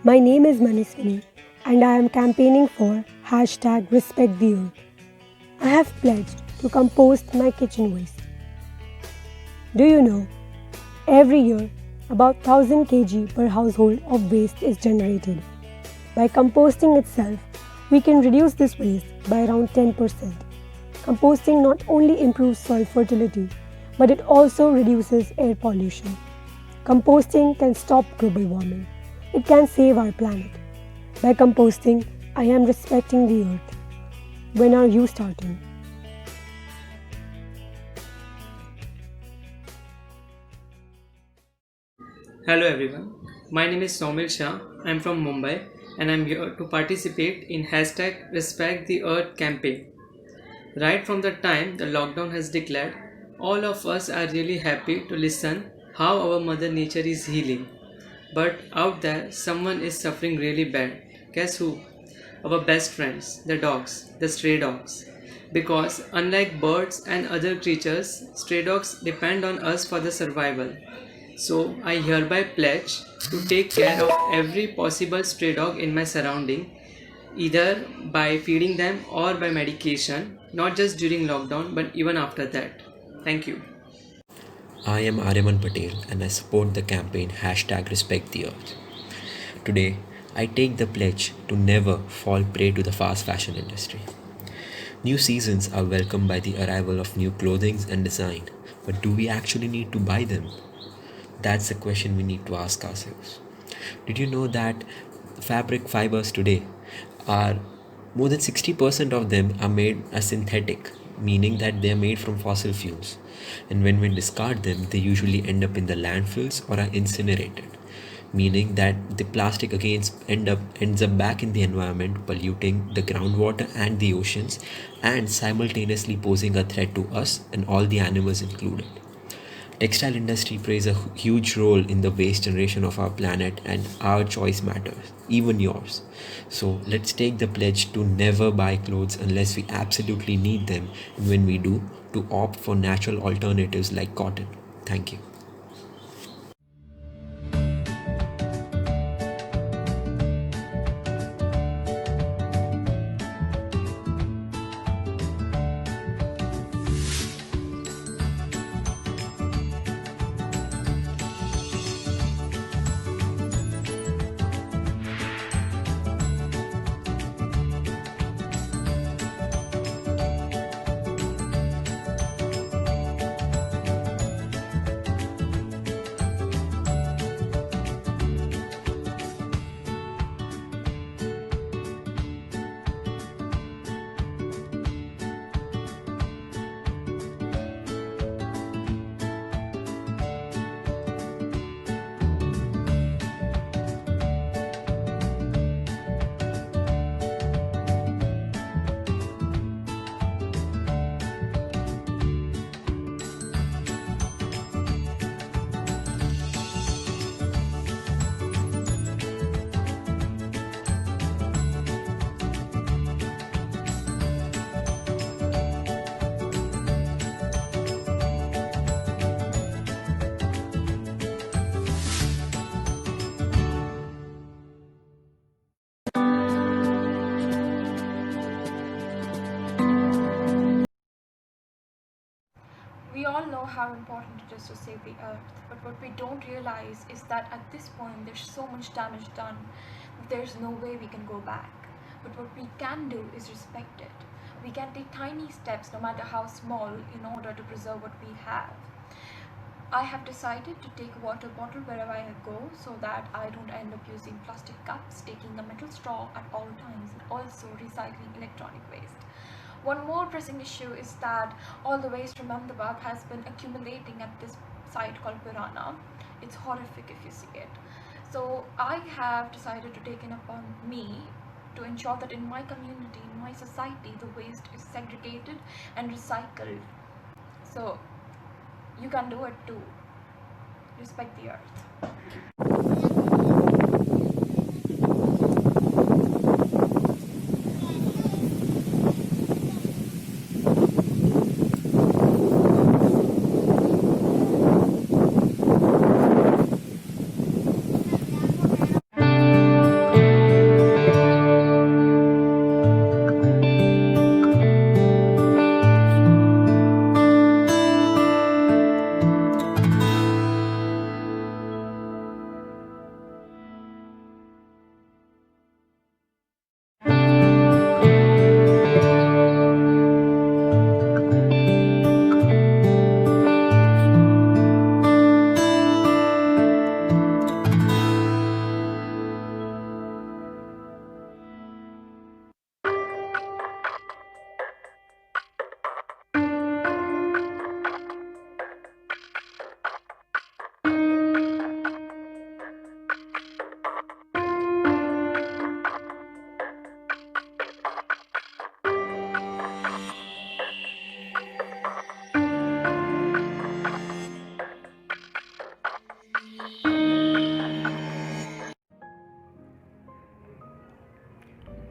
My name is Maniswini and I am campaigning for hashtag Respect the Earth. I have pledged to compost my kitchen waste. Do you know, every year about 1000 kg per household of waste is generated. By composting itself, we can reduce this waste by around 10%. Composting not only improves soil fertility, but it also reduces air pollution. Composting can stop global warming. It can save our planet. By composting, I am respecting the earth. When are you starting? Hello everyone, my name is Somil Shah. I'm from Mumbai and I'm here to participate in hashtag Respect the Earth campaign. Right from the time the lockdown has declared, all of us are really happy to listen how our mother nature is healing. But out there, someone is suffering really bad. Guess who? Our best friends, the dogs, the stray dogs. Because unlike birds and other creatures, stray dogs depend on us for the survival. So I hereby pledge to take care of every possible stray dog in my surrounding, either by feeding them or by medication, not just during lockdown but even after that. Thank you. I am Aryaman Patel and I support the campaign hashtag Respect the Earth. Today, I take the pledge to never fall prey to the fast fashion industry. New seasons are welcomed by the arrival of new clothing and design, but do we actually need to buy them? That's the question we need to ask ourselves. Did you know that fabric fibers today are more than 60% of them are made as synthetic, meaning that they are made from fossil fuels. And when we discard them, they usually end up in the landfills or are incinerated, meaning that the plastic again ends up back in the environment, polluting the groundwater and the oceans, and simultaneously posing a threat to us and all the animals included. Textile industry plays a huge role in the waste generation of our planet, and our choice matters, even yours. So let's take the pledge to never buy clothes unless we absolutely need them, and when we do, to opt for natural alternatives like cotton. Thank you. We all know how important it is to save the earth, but what we don't realize is that at this point there's so much damage done that there's no way we can go back. But what we can do is respect it. We can take tiny steps, no matter how small, in order to preserve what we have. I have decided to take a water bottle wherever I go so that I don't end up using plastic cups, taking a metal straw at all times, and also recycling electronic waste. One more pressing issue is that all the waste from Ahmedabad has been accumulating at this site called Purana. It's horrific if you see it. So I have decided to take it upon me to ensure that in my community, in my society, the waste is segregated and recycled. So you can do it too. Respect the earth.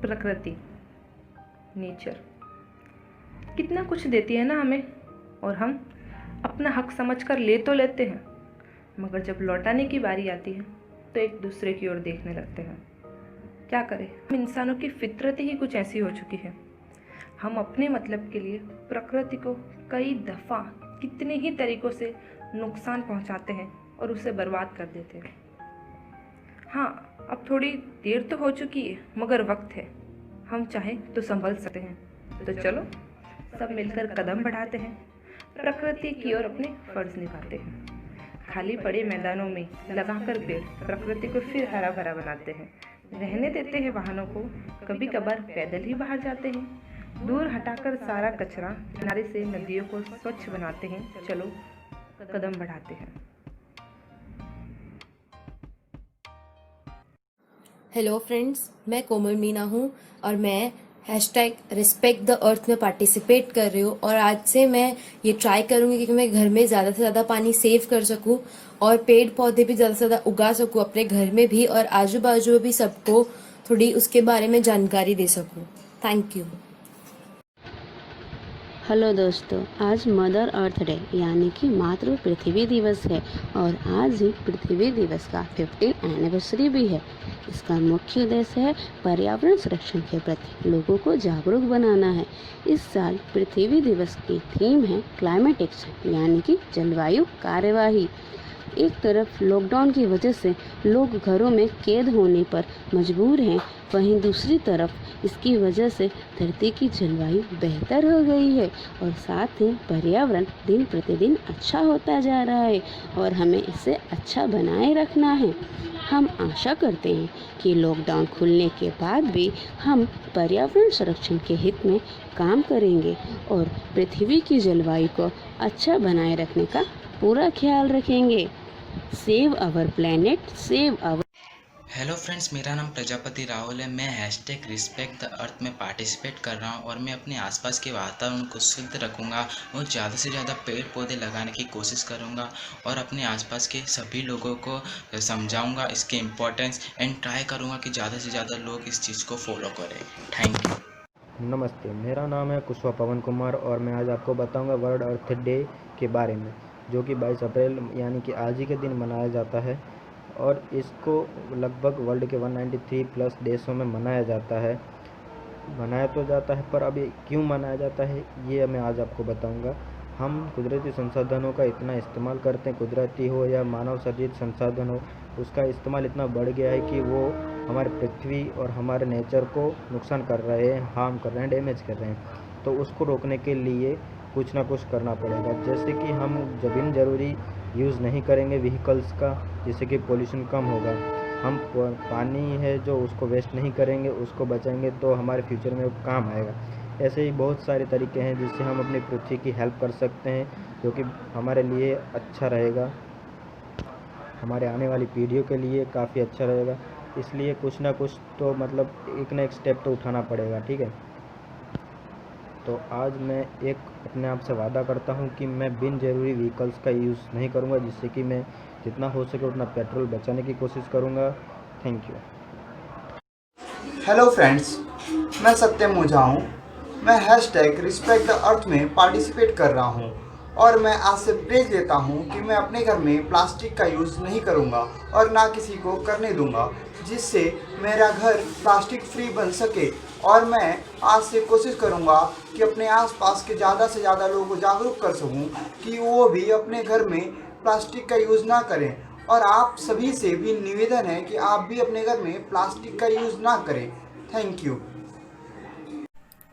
प्रकृति, nature कितना कुछ देती है ना हमें, और हम अपना हक समझकर ले तो लेते हैं, मगर जब लौटाने की बारी आती है तो एक दूसरे की ओर देखने लगते हैं। क्या करें, हम इंसानों की फितरत ही कुछ ऐसी हो चुकी है। हम अपने मतलब के लिए प्रकृति को कई दफ़ा कितने ही तरीक़ों से नुकसान पहुंचाते हैं और उसे बर्बाद कर देते हैं। हाँ, अब थोड़ी देर तो हो चुकी है, मगर वक्त है, हम चाहें तो संभल सकते हैं। तो चलो सब मिलकर कदम बढ़ाते हैं, प्रकृति की ओर अपने फर्ज निभाते हैं। खाली पड़े मैदानों में लगाकर पेड़ प्रकृति को फिर हरा भरा बनाते हैं। रहने देते हैं वाहनों को, कभी कभार पैदल ही बाहर जाते हैं। दूर हटाकर सारा कचरा, किनारे से नदियों को स्वच्छ बनाते हैं। चलो कदम बढ़ाते हैं। हेलो फ्रेंड्स, मैं कोमल मीना हूँ और मैं #रिस्पेक्ट द अर्थ में पार्टिसिपेट कर रही हूँ। और आज से मैं ये ट्राई करूँगी कि मैं घर में ज़्यादा से ज़्यादा पानी सेव कर सकूँ और पेड़ पौधे भी ज़्यादा से ज़्यादा उगा सकूँ अपने घर में भी, और आजू बाजू में भी सबको थोड़ी उसके बारे में जानकारी दे सकूँ। Thank you. हेलो दोस्तों, आज मदर अर्थ डे यानी कि मातृ पृथ्वी दिवस है और आज ही पृथ्वी दिवस का 15th एनिवर्सरी भी है। इसका मुख्य उद्देश्य है पर्यावरण संरक्षण के प्रति लोगों को जागरूक बनाना है। इस साल पृथ्वी दिवस की थीम है क्लाइमेट एक्शन यानी कि जलवायु कार्यवाही। एक तरफ लॉकडाउन की वजह से लोग घरों में कैद होने पर मजबूर हैं, वहीं दूसरी तरफ इसकी वजह से धरती की जलवायु बेहतर हो गई है और साथ ही पर्यावरण दिन प्रतिदिन अच्छा होता जा रहा है और हमें इसे अच्छा बनाए रखना है। हम आशा करते हैं कि लॉकडाउन खुलने के बाद भी हम पर्यावरण संरक्षण के हित में काम करेंगे और पृथ्वी की जलवायु को अच्छा बनाए रखने का पूरा ख्याल रखेंगे। Save our planet, save our. Hello friends, मेरा नाम प्रजापति राहुल है। मैं #रिस्पेक्ट द अर्थ में पार्टिसिपेट कर रहा हूँ और मैं अपने आसपास के वातावरण को शुद्ध रखूँगा और ज़्यादा से ज़्यादा पेड़ पौधे लगाने की कोशिश करूँगा और अपने आसपास के सभी लोगों को समझाऊँगा इसके इम्पोर्टेंस एंड ट्राई करूँगा कि ज़्यादा से ज़्यादा लोग इस चीज़ को फॉलो करें। Thank you. नमस्ते, मेरा नाम है कुशवा पवन कुमार और मैं आज आपको बताऊंगा वर्ल्ड अर्थ डे के बारे में, जो कि 22 अप्रैल यानी कि आज ही के दिन मनाया जाता है और इसको लगभग वर्ल्ड के 193 प्लस देशों में मनाया जाता है। मनाया तो जाता है, पर अभी क्यों मनाया जाता है ये मैं आज आपको बताऊंगा। हम कुदरती संसाधनों का इतना इस्तेमाल करते हैं, कुदरती हो या मानव सर्जित संसाधन हो, उसका इस्तेमाल इतना बढ़ गया है कि वो हमारे पृथ्वी और हमारे नेचर को नुकसान कर रहे हैं, हार्म कर रहे हैं, डैमेज कर रहे हैं। तो उसको रोकने के लिए कुछ ना कुछ करना पड़ेगा। जैसे कि हम बिन ज़रूरी यूज़ नहीं करेंगे व्हीकल्स का, जिससे कि पोल्यूशन कम होगा। हम पानी है जो उसको वेस्ट नहीं करेंगे, उसको बचाएंगे तो हमारे फ्यूचर में वो काम आएगा। ऐसे ही बहुत सारे तरीके हैं जिससे हम अपनी पृथ्वी की हेल्प कर सकते हैं, जो कि हमारे लिए अच्छा रहेगा, हमारे आने वाली पीढ़ियों के लिए काफ़ी अच्छा रहेगा। इसलिए कुछ ना कुछ तो मतलब एक ना एक स्टेप तो उठाना पड़ेगा, ठीक है। तो आज मैं एक अपने आप से वादा करता हूँ कि मैं बिन ज़रूरी व्हीकल्स का यूज़ नहीं करूँगा, जिससे कि मैं जितना हो सके उतना पेट्रोल बचाने की कोशिश करूँगा। Thank you. हेलो फ्रेंड्स, मैं सत्यम ओझा हूँ। मैं #रिस्पेक्ट द अर्थ में पार्टिसिपेट कर रहा हूँ और मैं आज से प्लेज लेता हूँ कि मैं अपने घर में प्लास्टिक का यूज़ नहीं करूँगा और ना किसी को करने दूँगा, जिससे मेरा घर प्लास्टिक फ्री बन सके। और मैं आज से कोशिश करूँगा कि अपने आसपास के ज़्यादा से ज़्यादा लोगों को जागरूक कर सकूँ कि वो भी अपने घर में प्लास्टिक का यूज़ ना करें। और आप सभी से भी निवेदन है कि आप भी अपने घर में प्लास्टिक का यूज़ ना करें। Thank you.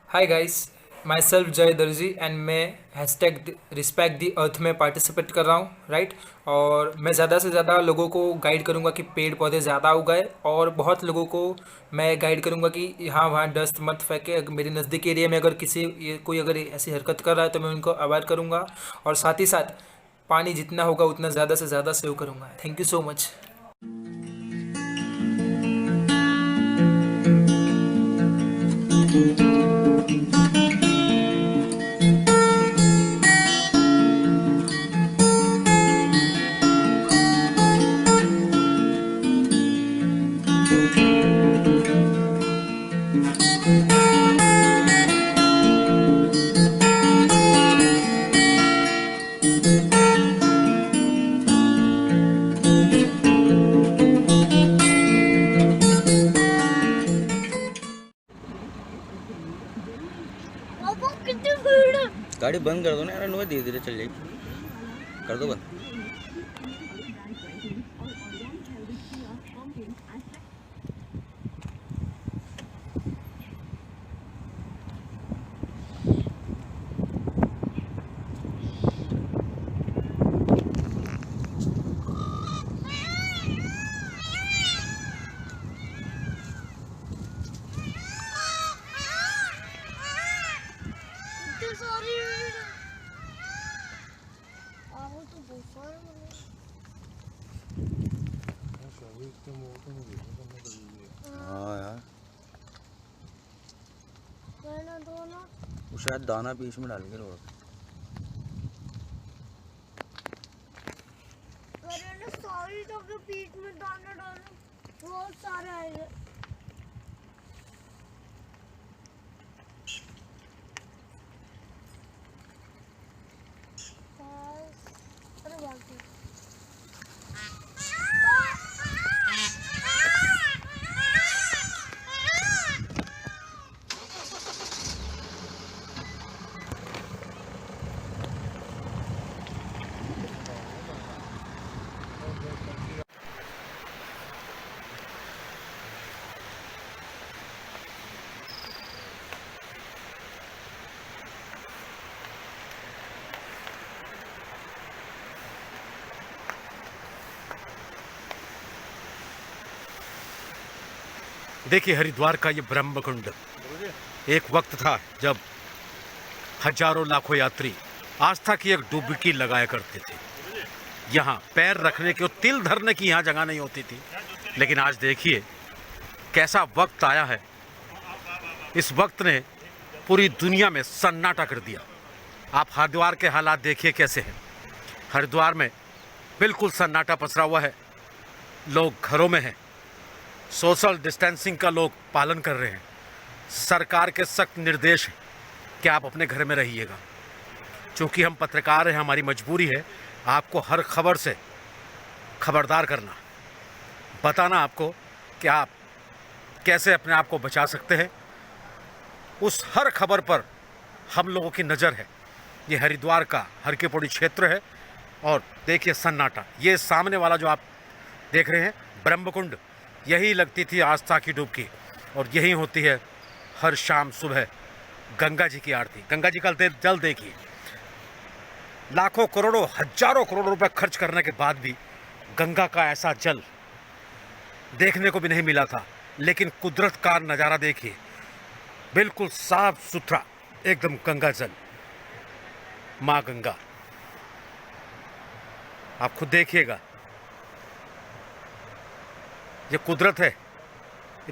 Hi guys, my self जय दर्जी एंड मैं #रिस्पेक्ट दी अर्थ में पार्टिसिपेट कर रहा हूँ, राइट। और मैं ज़्यादा से ज़्यादा लोगों को गाइड करूँगा कि पेड़ पौधे ज़्यादा उगाए और बहुत लोगों को मैं गाइड करूँगा कि यहाँ वहाँ डस्ट मत फेंके। मेरे नज़दीक एरिया में अगर कोई अगर ऐसी हरकत कर रहा है तो मैं उनको अवॉइड करूँगा और साथ ही साथ पानी जितना होगा उतना ज़्यादा से ज़्यादा सेव करूँगा। Thank you so much. बंद कर दो ना यार, नोए धीरे धीरे चल जाएगी, कर दो बंद। हाँ यार, वो शायद दाना बीच में डाल के रोक। तो बीच में दाना डालो, बहुत सारा है। देखिए, हरिद्वार का ये ब्रह्म कुंड एक वक्त था जब हजारों लाखों यात्री आस्था की एक डुबकी लगाया करते थे। यहाँ पैर रखने की और तिल धरने की यहाँ जगह नहीं होती थी, लेकिन आज देखिए कैसा वक्त आया है। इस वक्त ने पूरी दुनिया में सन्नाटा कर दिया। आप हरिद्वार के हालात देखिए कैसे हैं। हरिद्वार में बिल्कुल सन्नाटा पसरा हुआ है। लोग घरों में हैं, सोशल डिस्टेंसिंग का लोग पालन कर रहे हैं। सरकार के सख्त निर्देश हैं कि आप अपने घर में रहिएगा। चूँकि हम पत्रकार हैं, हमारी मजबूरी है आपको हर खबर से खबरदार करना, बताना आपको कि आप कैसे अपने आप को बचा सकते हैं। उस हर खबर पर हम लोगों की नज़र है। ये हरिद्वार का हर की पौड़ी क्षेत्र है और देखिए सन्नाटा। ये सामने वाला जो आप देख रहे हैं ब्रह्मकुंड, यही लगती थी आस्था की डुबकी और यही होती है हर शाम सुबह गंगा जी की आरती। गंगा जी का जल देखिए, लाखों करोड़ों हजारों करोड़ रुपए खर्च करने के बाद भी गंगा का ऐसा जल देखने को भी नहीं मिला था। लेकिन कुदरत का नज़ारा देखिए, बिल्कुल साफ सुथरा एकदम गंगा जल, माँ गंगा। आप खुद देखिएगा, ये कुदरत है,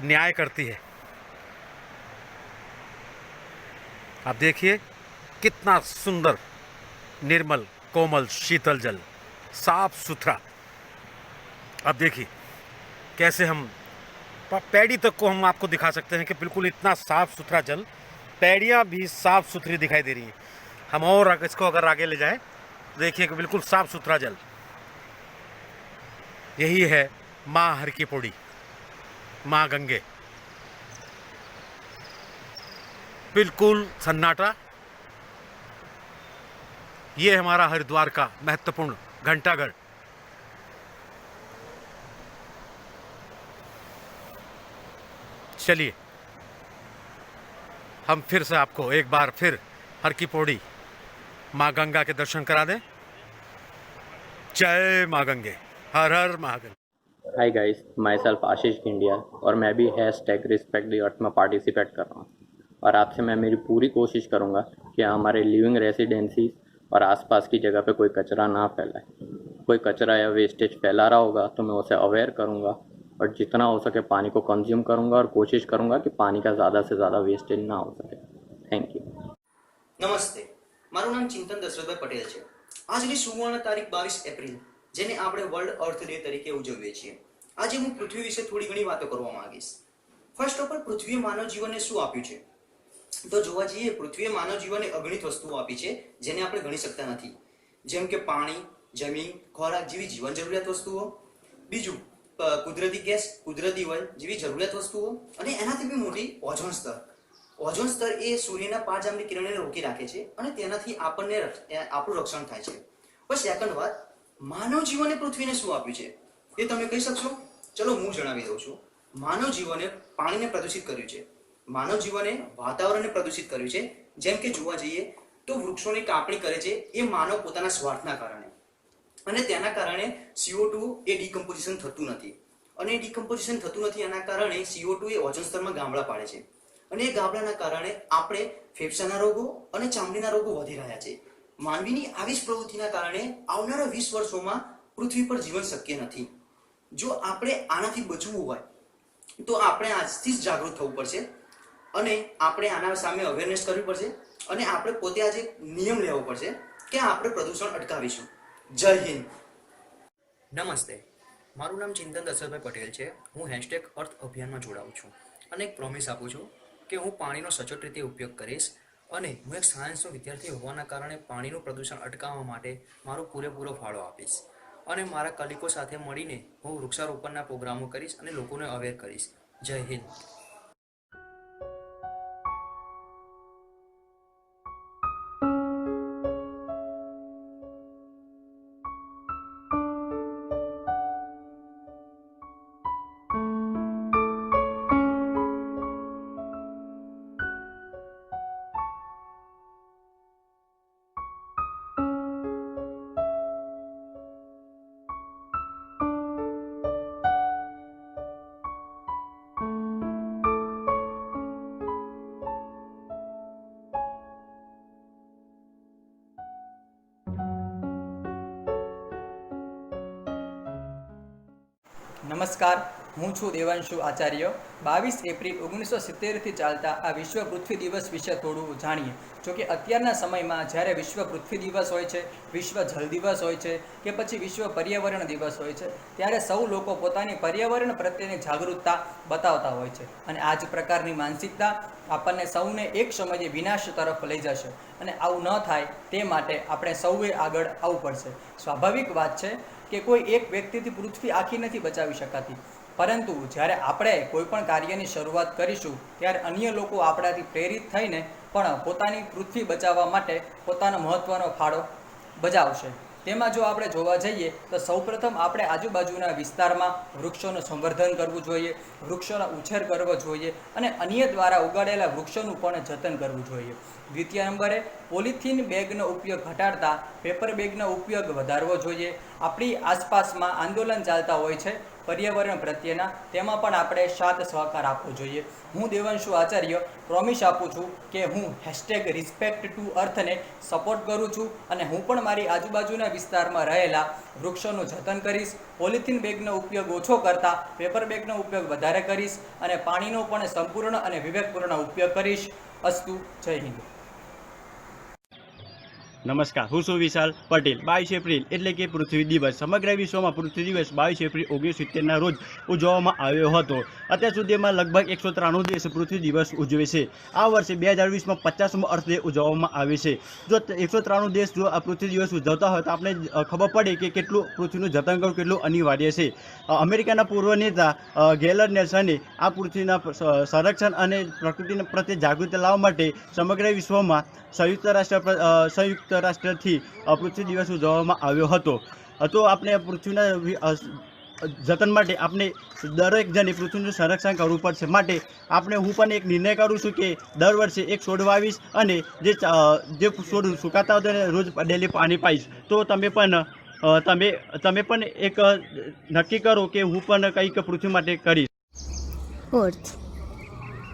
न्याय करती है। आप देखिए कितना सुंदर, निर्मल, कोमल, शीतल जल, साफ सुथरा। अब देखिए कैसे हम पैड़ी तक को हम आपको दिखा सकते हैं कि बिल्कुल इतना साफ सुथरा जल, पैड़ियाँ भी साफ सुथरी दिखाई दे रही हैं। हम और इसको अगर आगे ले जाएं तो देखिए कि बिल्कुल साफ सुथरा जल। यही है माँ हर की पौड़ी, माँ गंगे। बिल्कुल सन्नाटा। ये हमारा हरिद्वार का महत्वपूर्ण घंटाघर। चलिए हम फिर से आपको एक बार फिर हर की पौड़ी माँ गंगा के दर्शन करा दें। जय माँ गंगे, हर हर महागंगे। Hi guys, myself Ashish India और मैं भी #RespectTheEarth में पार्टिसिपेट कर रहा हूँ। और आपसे मैं मेरी पूरी कोशिश करूँगा कि हमारे लिविंग रेसिडेंसीज और आसपास की जगह पे कोई कचरा ना फैलाए। कोई कचरा या वेस्टेज फैला रहा होगा तो मैं उसे अवेयर करूँगा और जितना हो सके पानी को कंज्यूम करूँगा और कोशिश करूँगा कि पानी का ज़्यादा से ज़्यादा वेस्टेज ना हो सके। Thank you. નમસ્તે, મારું નામ ચિંતન દશરથભાઈ પટેલ છે। આજની સુવર્ણ તારીખ 22 એપ્રિલ, જેને આપણે વર્લ્ડ અર્થ ડે તરીકે ઉજવીએ છીએ। આજે હું પૃથ્વી વિશે થોડી ઘણી વાતો કરવા માંગીશ। ફર્સ્ટ ઓફ ઓલ, પૃથ્વીએ માનવ જીવનને શું આપ્યું છે? તો જોવા જઈએ, પૃથ્વીએ માનવ જીવનને અગણિત વસ્તુઓ આપી છે જેને આપણે ગણી શકતા નથી, જેમ કે પાણી, જમીન, ખોરાક જેવી જીવન જરૂરિયાત વસ્તુઓ। બીજું, કુદરતી ગેસ, કુદરતી ઓઇલ જેવી જરૂરિયાત વસ્તુઓ, અને એનાથી બી મોટી ઓઝોન સ્તર। ઓઝોન સ્તર એ સૂર્યના 5 જામની કિરણને રોકી રાખે છે અને તેનાથી આપણને આપણું રક્ષણ થાય છે. બસ સેકન્ડ વાત, માનવ જીવને પૃથ્વીને શું આપ્યું છે એ તમે કહી શકશો? ચલો હું જણાવી દઉં છું. માનવ જીવને પાણીને પ્રદૂષિત કર્યું છે, માનવ જીવને વાતાવરણને પ્રદૂષિત કર્યું છે. જેમ કે જોવા જઈએ તો વૃક્ષોની કાપણી કરે છે એ માનવ પોતાના સ્વાર્થના કારણે, અને તેના કારણે CO2 એ ડિકમ્પોઝિશન થતું નથી, અને ડિકમ્પોઝિશન થતું નથી એના કારણે CO2 એ ઓઝોન સ્તરમાં ગામડા પાડે છે, અને એ ગામડાના કારણે આપણે ફેફસાના રોગો અને ચામડીના રોગો વધી રહ્યા છે. માનવીની આવી જ પ્રવૃત્તિના કારણે આવનારા 20 વર્ષોમાં પૃથ્વી પર જીવન શક્ય નથી. જો આપણે આનાથી બચવું હોય તો આપણે આજથી જ જાગૃત થવું પડશે, અને આપણે આના સામે અવેરનેસ કરવી પડશે, અને આપણે પોતે આજે નિયમ લેવો પડશે કે આપણે પ્રદૂષણ અટકાવીશું. જય હિન્દ. નમસ્તે, મારું નામ ચિંતન દશરથભાઈ પટેલ છે. હું #અર્થ અભિયાનમાં જોડાઉં છું અને એક પ્રોમિસ આપું છું કે હું પાણીનો સચોટ રીતે ઉપયોગ કરીશ, અને હું એક સાયન્સનો વિદ્યાર્થી હોવાના કારણે પાણીનું પ્રદૂષણ અટકાવવા માટે મારો પૂરેપૂરો ફાળો આપીશ, અને મારા કલિકો સાથે મળીને હું વૃક્ષારોપણના પ્રોગ્રામો કરીશ અને લોકોને અવેર કરીશ. જય હિન્દ. નમસ્કાર, હું છું દેવાંશુ આચાર્ય. 22 એપ્રિલ 1970થી ચાલતા આ વિશ્વ પૃથ્વી દિવસ વિશે થોડું જાણીએ. જોકે અત્યારના સમયમાં જ્યારે વિશ્વ પૃથ્વી દિવસ હોય છે, વિશ્વ જલ દિવસ હોય છે, કે પછી વિશ્વ પર્યાવરણ દિવસ હોય છે, ત્યારે સૌ લોકો પોતાની પર્યાવરણ પ્રત્યેની જાગૃતતા બતાવતા હોય છે, અને આ જ પ્રકારની માનસિકતા આપણને સૌને એક સમયે વિનાશ તરફ લઈ જશે, અને આવું ન થાય તે માટે આપણે સૌએ આગળ આવવું પડશે. સ્વાભાવિક વાત છે કે કોઈ એક વ્યક્તિથી પૃથ્વી આખી નથી બચાવી શકાતી, પરંતુ જ્યારે આપણે કોઈ પણ કાર્યની શરૂઆત કરીશું ત્યારે અન્ય લોકો આપણાથી પ્રેરિત થઈને પણ પોતાની પૃથ્વી બચાવવા માટે પોતાનો મહત્ત્વનો ફાળો બજાવશે. તેમાં જો આપણે જોવા જઈએ તો સૌપ્રથમ આપણે આજુબાજુના વિસ્તારમાં વૃક્ષોનું સંવર્ધન કરવું જોઈએ, વૃક્ષોનો ઉછેર કરવો જોઈએ, અને અન્ય દ્વારા ઉગાડેલા વૃક્ષોનું પણ જતન કરવું જોઈએ. દ્વિતીય નંબરે પોલિથીન બેગનો ઉપયોગ ઘટાડતા પેપર બેગનો ઉપયોગ વધારવો જોઈએ. આપણી આસપાસમાં આંદોલન ચાલતા હોય છે પર્યાવરણ પ્રત્યેના, તેમાં પણ આપણે સાથ સહકાર આપવો જોઈએ. હું દેવાંશુ આચાર્ય પ્રોમિસ આપું છું કે હું #RespectToEarthને સપોર્ટ કરું છું, અને હું પણ મારી આજુબાજુના વિસ્તારમાં રહેલા વૃક્ષોનું જતન કરીશ, પોલિથીન બેગનો ઉપયોગ ઓછો કરતાં પેપર બેગનો ઉપયોગ વધારે કરીશ, અને પાણીનો પણ સંપૂર્ણ અને વિવેકપૂર્ણ ઉપયોગ કરીશ. અસ્તુ. જય હિન્દ. નમસ્કાર, હું છું વિશાલ પટેલ. 22 એપ્રિલ એટલે કે પૃથ્વી દિવસ. સમગ્ર વિશ્વમાં પૃથ્વી દિવસ 22 એપ્રિલ 1970ના રોજ ઉજવવામાં આવ્યો હતો. અત્યાર સુધીમાં લગભગ 193 દેશ પૃથ્વી દિવસ ઉજવે છે. આ વર્ષે 2020માં 50મો અર્થ ડે ઉજવવામાં આવે છે. જો 193 દેશ જો આ પૃથ્વી દિવસ ઉજવતા હોય તો આપણે ખબર પડે કે કેટલું પૃથ્વીનું જતન કરવું કેટલું અનિવાર્ય છે. અમેરિકાના પૂર્વ નેતા ગેલર નેલ્સને આ પૃથ્વીના સંરક્ષણ અને પ્રકૃતિ પ્રત્યે જાગૃતિ લાવવા માટે સમગ્ર વિશ્વમાં સંયુક્ત રાષ્ટ્રથી પૃથ્વી દિવસ ઉજવવામાં આવ્યો હતો. તો આપણે પૃથ્વીના જતન માટે આપણે દરેક જણે પૃથ્વીનું સંરક્ષણ કરવું પડશે. માટે આપણે હું પણ એક નિર્ણય કરું છું કે દર વર્ષે એક છોડ વાવીશ, અને જે છોડ સુકાતા હોય તેને રોજ ડેલી પાણી પાઈશ. તો તમે પણ એક નક્કી કરો કે હું પણ કંઈક પૃથ્વી માટે કરીશ.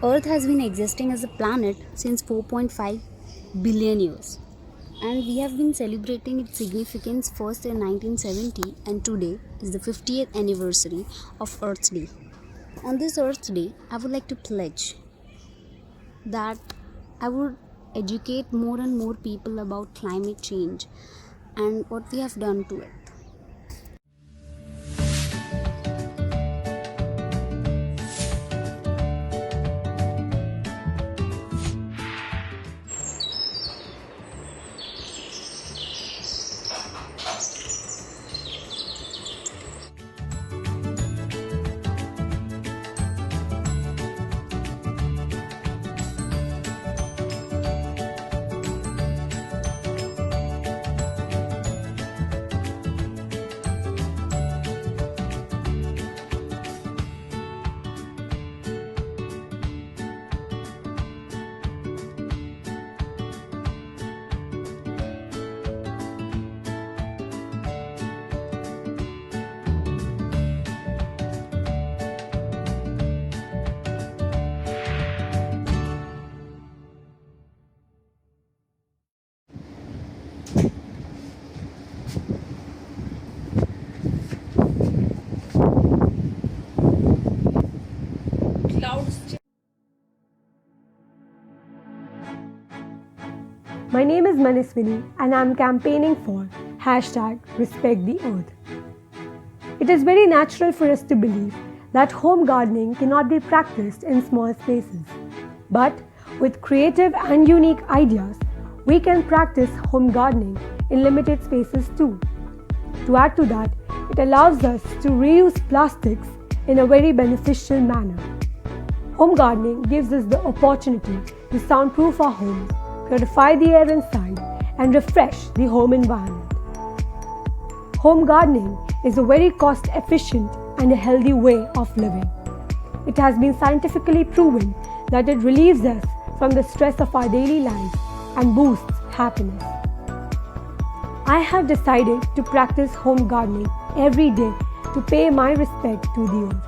Earth has been existing as a planet since 4.5 billion years, and we have been celebrating its significance first in 1970, and today is the 50th anniversary of Earth's Day. On this Earth's Day, I would like to pledge that I would educate more and more people about climate change and what we have done to it. name is Maniswini and I am campaigning for #RespectTheEarth. It is very natural for us to believe that home gardening cannot be practiced in small spaces. But with creative and unique ideas, we can practice home gardening in limited spaces too. To add to that, it allows us to reuse plastics in a very beneficial manner. Home gardening gives us the opportunity to soundproof our homes, purify the air inside, and refresh the home environment. Home gardening is a very cost-efficient and a healthy way of living. It has been scientifically proven that it relieves us from the stress of our daily lives and boosts happiness. I have decided to practice home gardening every day to pay my respect to the earth.